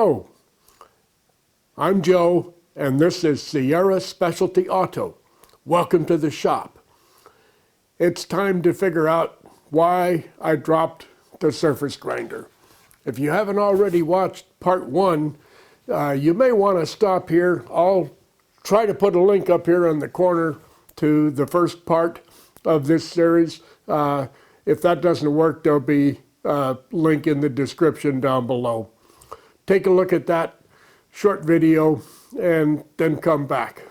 Hello, I'm Joe, and this is Sierra Specialty Auto. Welcome to the shop. It's time to figure out why I dropped the surface grinder. If you haven't already watched part one, you may want to stop here. I'll try to put a link up here in the corner to the first part of this series. If that doesn't work, there'll be a link in the description down below. Take a look at that short video and then come back.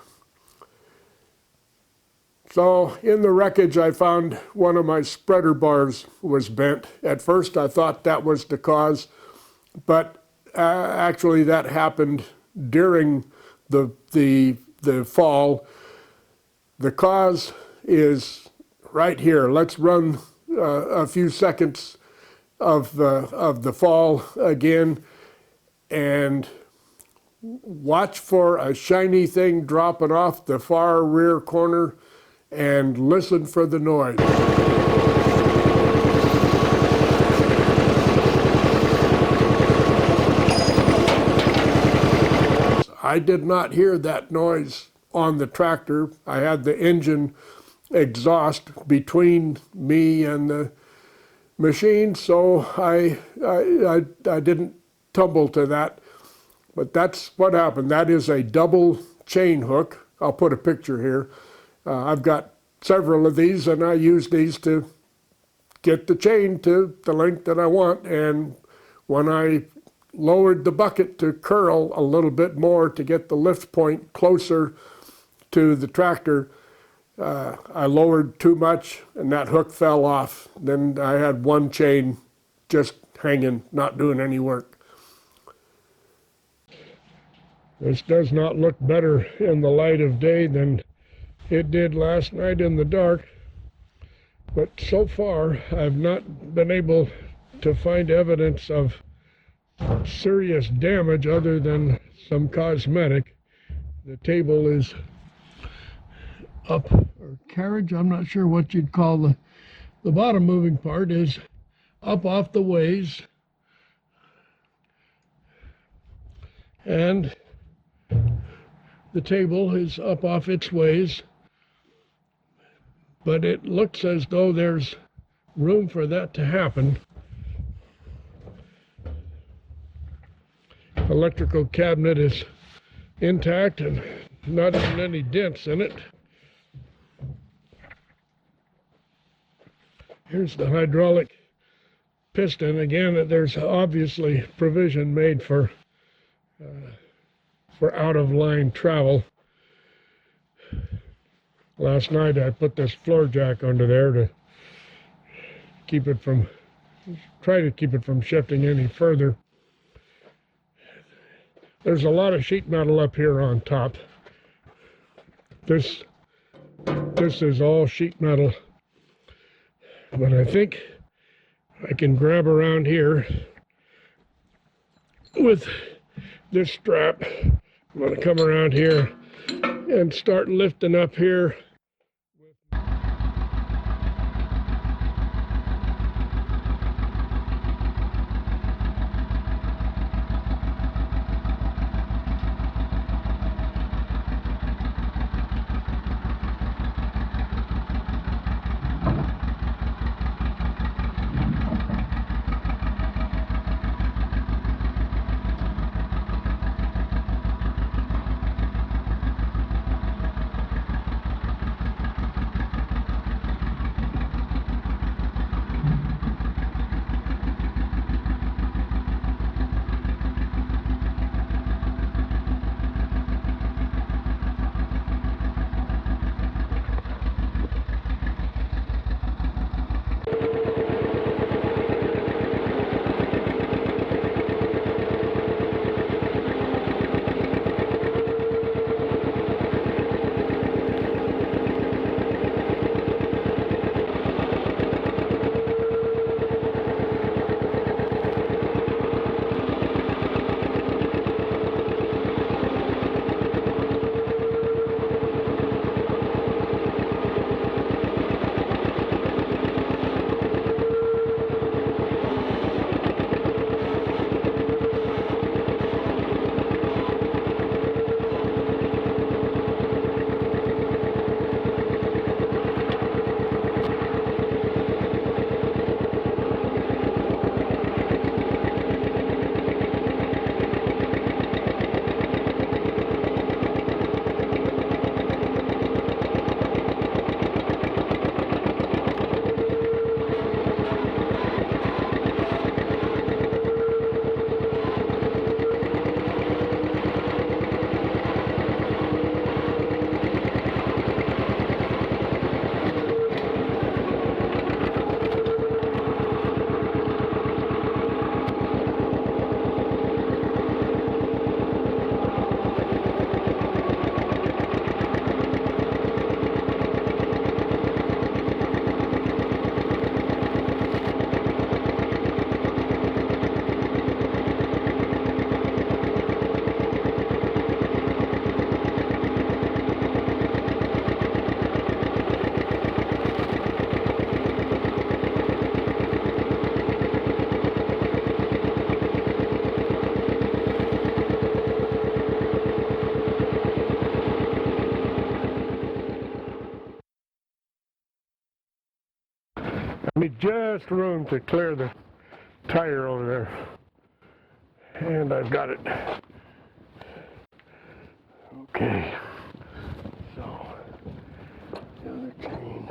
So in the wreckage, I found one of my spreader bars was bent. At first I thought that was the cause, but actually that happened during the fall. The cause is right here. Let's run a few seconds of the fall again and watch for a shiny thing dropping off the far rear corner and listen for the noise. I did not hear that noise on the tractor. I had the engine exhaust between me and the machine, so I didn't tumble to that. But that's what happened. That is a double chain hook. I'll put a picture here. I've got several of these, and I use these to get the chain to the length that I want. And when I lowered the bucket to curl a little bit more to get the lift point closer to the tractor, I lowered too much, and that hook fell off. Then I had one chain just hanging, not doing any work. This does not look better in the light of day than it did last night in the dark. But so far, I've not been able to find evidence of serious damage other than some cosmetic. The table is up, or carriage, I'm not sure what you'd call the bottom moving part is up off the ways. And the table is up off its ways, but it looks as though there's room for that to happen. Electrical cabinet is intact and not even any dents in it. Here's the hydraulic piston. Again, there's obviously provision made for out-of-line travel. Last night I put this floor jack under there to try to keep it from shifting any further. There's a lot of sheet metal up here on top. This is all sheet metal, but I think I can grab around here with this strap. I'm going to come around here and start lifting up here. Need just room to clear the tire over there. And I've got it. Okay. So, the other chain.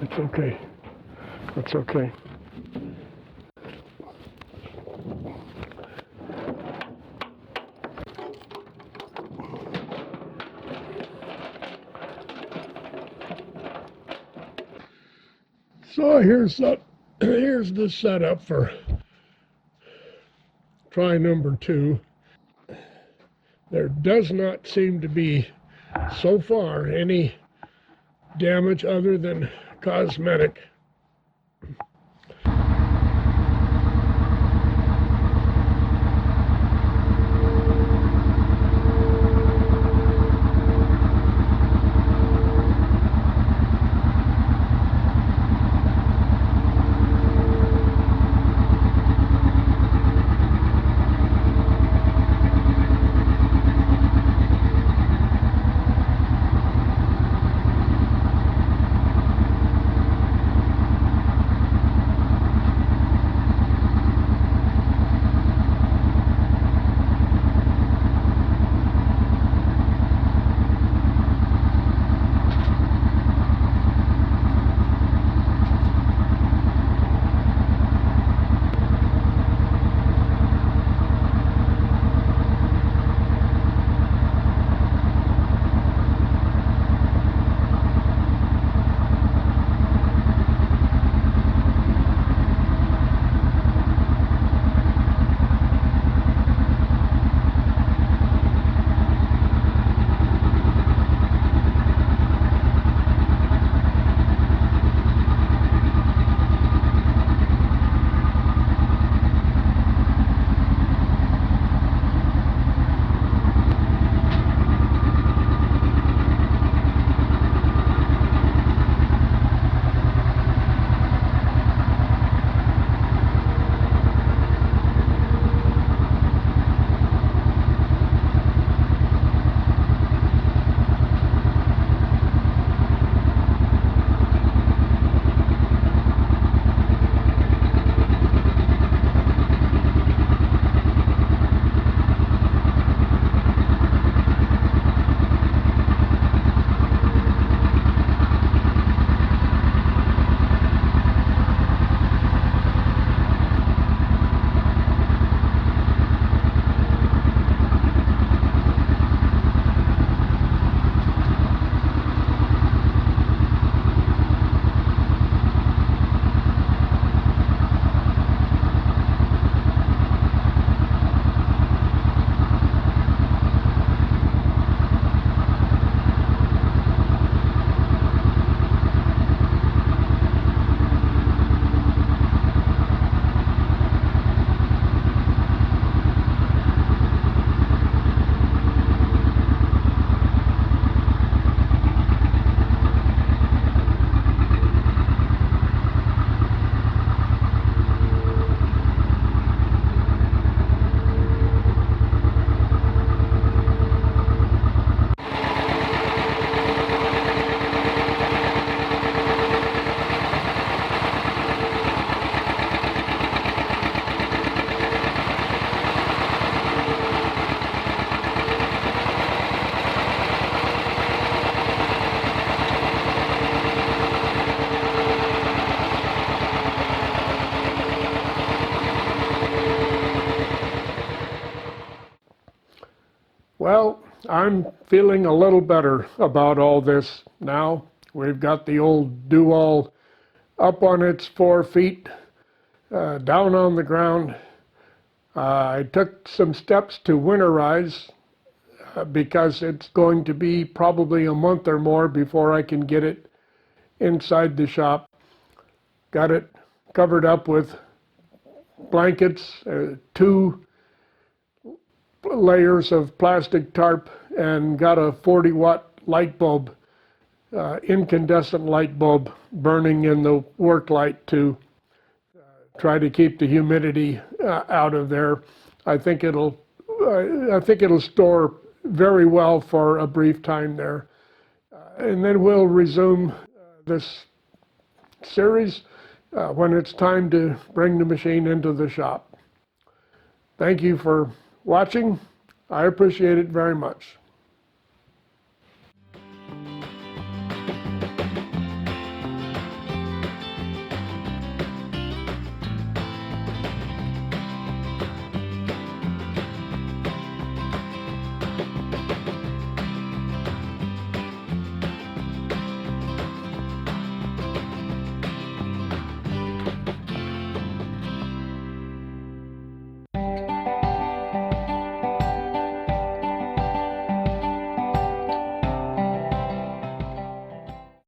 It's okay. It's okay. So here's the setup for try number 2. There does not seem to be, so far, any damage other than cosmetic. Well, I'm feeling a little better about all this now. We've got the old DoALL up on its 4 feet, down on the ground. I took some steps to winterize because it's going to be probably a month or more before I can get it inside the shop. Got it covered up with blankets, 2 layers of plastic tarp, and got a 40-watt light bulb incandescent light bulb burning in the work light to try to keep the humidity out of there. I think it'll store very well for a brief time there. And then we'll resume this series when it's time to bring the machine into the shop. Thank you for watching. I appreciate it very much.